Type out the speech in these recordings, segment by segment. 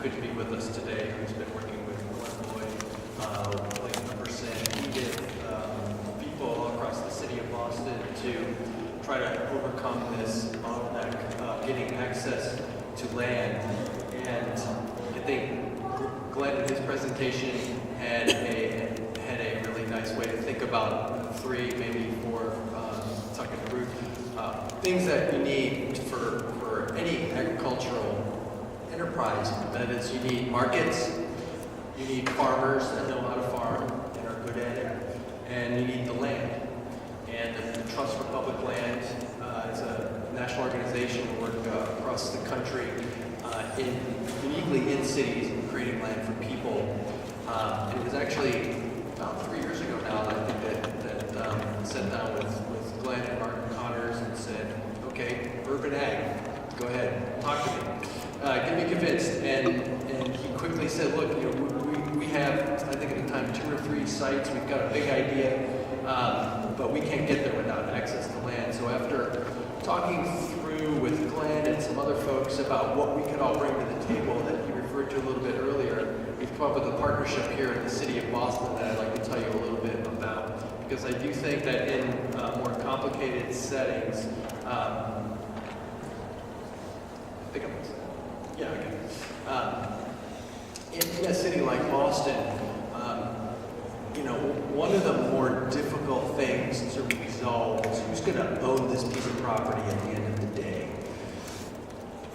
good to be with us today, who's been working with Lloyd, Edith, people all across the city of Boston to try to overcome this bottleneck of getting access to land. And I think Glenn in his presentation had a really nice way to think about 3, maybe 4, talking through things that you need for any agricultural enterprise. That is, you need markets, you need farmers that know how to farm and are good at it, and you need the land. And the Trust for Public Land is a national organization we work across the country, uniquely in cities, and creating land for people. And it was actually about 3 years ago now that I think that sat down with Glenn and Martin Connors and said, okay, urban ag, go ahead, talk to me. Get me convinced. And he quickly said, look, we have, I think at the time, 2 or 3 sites. We've got a big idea, but we can't get there without access to land. So after talking through with Glenn and some other folks about what we could all bring to the table that he referred to a little bit earlier, we've come up with a partnership here in the city of Boston that I'd like to tell you a little bit about. Because I do think that in more complicated settings, in a city like Boston, one of the more difficult things to resolve is who's going to own this piece of property at the end of the day.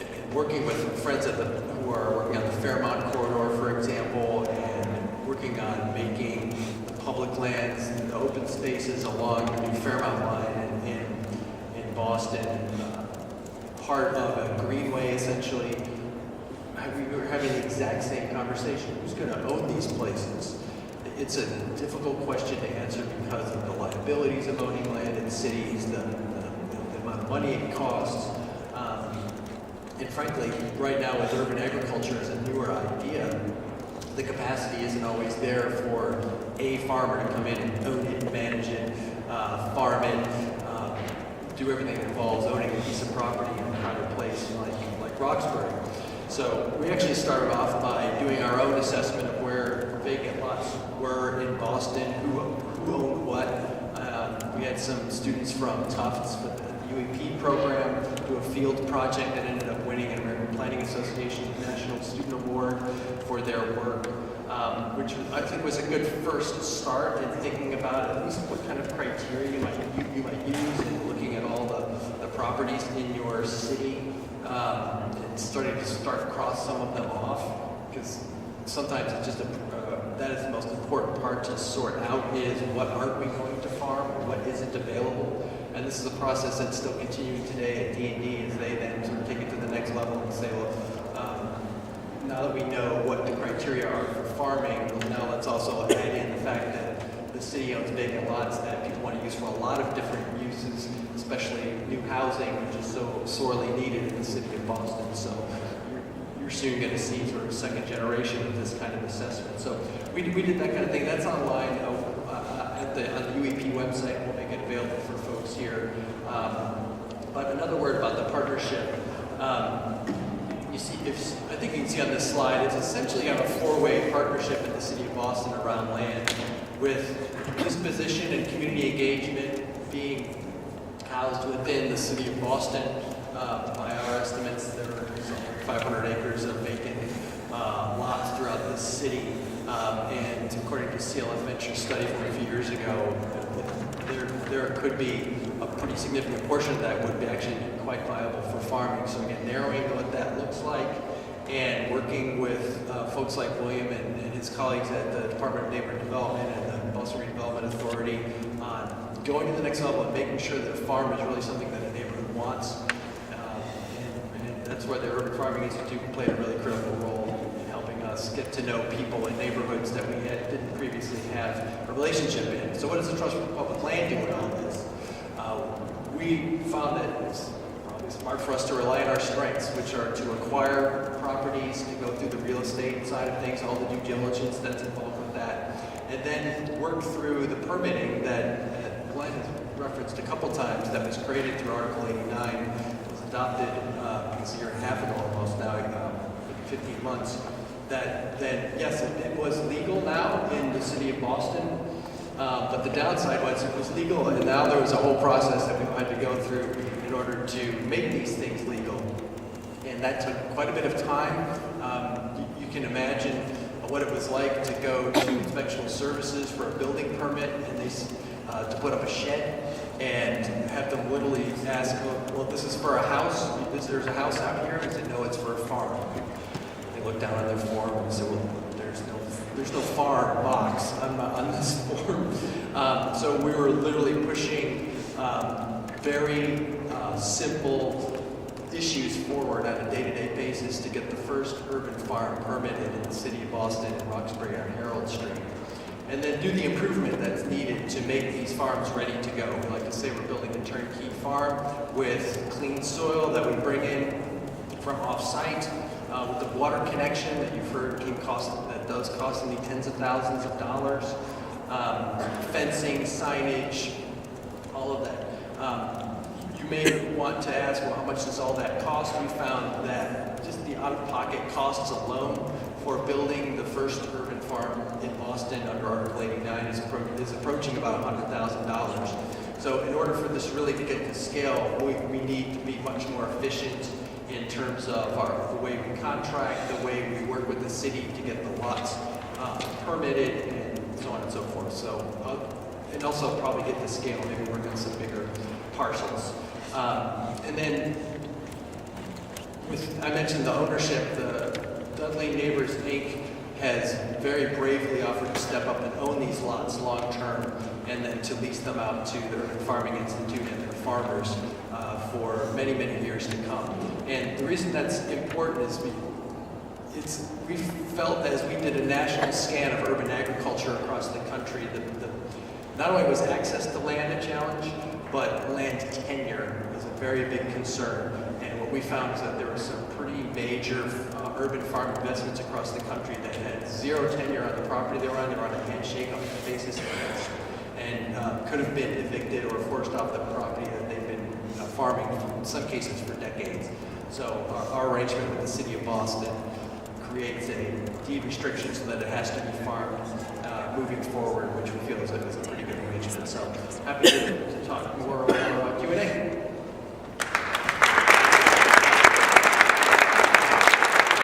And working with friends who are working on the Fairmont corridor, for example, and working on making the public lands and the open spaces along the new Fairmont line in Boston part of a greenway, essentially. We were having the exact same conversation. Who's going to own these places? It's a difficult question to answer because of the liabilities of owning land in cities, the amount of money it costs. And frankly, right now with urban agriculture as a newer idea, the capacity isn't always there for a farmer to come in and own it, manage it, farm it, do everything that involves owning a piece of property in a crowded place like Roxbury. So we actually started off by doing our own assessment of where vacant lots were in Boston, who owned what. We had some students from Tufts with the UEP program do a field project that ended up winning an American Planning Association National Student Award for their work, which I think was a good first start in thinking about at least what kind of criteria you might use in looking at all the properties in your city. And starting to cross some of them off, because sometimes it's just that is the most important part to sort out is what aren't we going to farm or what isn't available. And this is a process that's still continuing today at D&D as they then sort of take it to the next level and say, well, now that we know what the criteria are for farming, now let's also add in the fact that the city owns vacant lots that people want to use for a lot of different uses, especially new housing, which is so sorely needed in the city of Boston. So you're soon going to see sort of second generation of this kind of assessment. So we did that kind of thing. That's online on the UEP website. We'll make it available for folks here. But another word about the partnership. You see, I think you can see on this slide, it's essentially a 4-way partnership in the city of Boston around land, with disposition and community engagement being housed within the city of Boston. By our estimates, there are 500 acres of vacant lots throughout the city. And according to CLF Venture study from a few years ago, there could be a pretty significant portion of that would be actually quite viable for farming. So again, narrowing what that looks like and working with folks like William and his colleagues at the Department of Neighborhood Development and the Boston Redevelopment Authority on going to the next level and making sure that a farm is really something that a neighborhood wants. And that's where the Urban Farming Institute played a really critical role in helping us get to know people in neighborhoods that we didn't previously have a relationship in. So what does the Trust for Public Land do with all this? We found that it's probably smart for us to rely on our strengths, which are to acquire properties, to go through the real estate side of things, all the due diligence that's involved with that, and then work through the permitting that Glenn has referenced a couple times that was created through Article 89, was adopted a year and a half ago almost now, 15 months, then yes, it was legal now in the city of Boston, but the downside was it was legal, and now there was a whole process that we had to go through in order to make these things legal. And that took quite a bit of time. You can imagine what it was like to go to inspectional services for a building permit and to put up a shed and have them literally ask, well, this is for a house? There's a house out here? I said, no, it's for a farm. They looked down on their form and said, well, there's no farm box on this form. So we were literally pushing very simple issues forward on a day-to-day basis to get the first urban farm permitted in the city of Boston and Roxbury on Herald Street. And then do the improvement that's needed to make these farms ready to go. We like to say we're building a turnkey farm with clean soil that we bring in from off-site, with the water connection that you've heard that does cost in the tens of thousands of dollars, fencing, signage, all of that. You may want to ask, well, how much does all that cost? We found that just the out-of-pocket costs alone for building the first urban farm in Boston under Article 89 is approaching about $100,000. So in order for this really to get to scale, we need to be much more efficient in terms of the way we contract, the way we work with the city to get the lots permitted, and so on and so forth. So, and also probably get to scale, maybe work on some bigger parcels. And then, I mentioned the ownership. The Dudley Neighbors Inc. has very bravely offered to step up and own these lots long term, and then to lease them out to the Urban Farming Institute and their farmers for many, many years to come. And the reason that's important is we felt as we did a national scan of urban agriculture across the country, not only was access to land a challenge, but land tenure was a very big concern. And what we found is that there were some pretty major urban farm investments across the country that had zero tenure on the property they were on. They were on a handshake on the basis and could have been evicted or forced off the property that they've been farming, in some cases for decades. So our arrangement with the city of Boston creates a deed restriction so that it has to be farmed moving forward, which we feel is a pretty good arrangement. So happy to talk more about Q&A.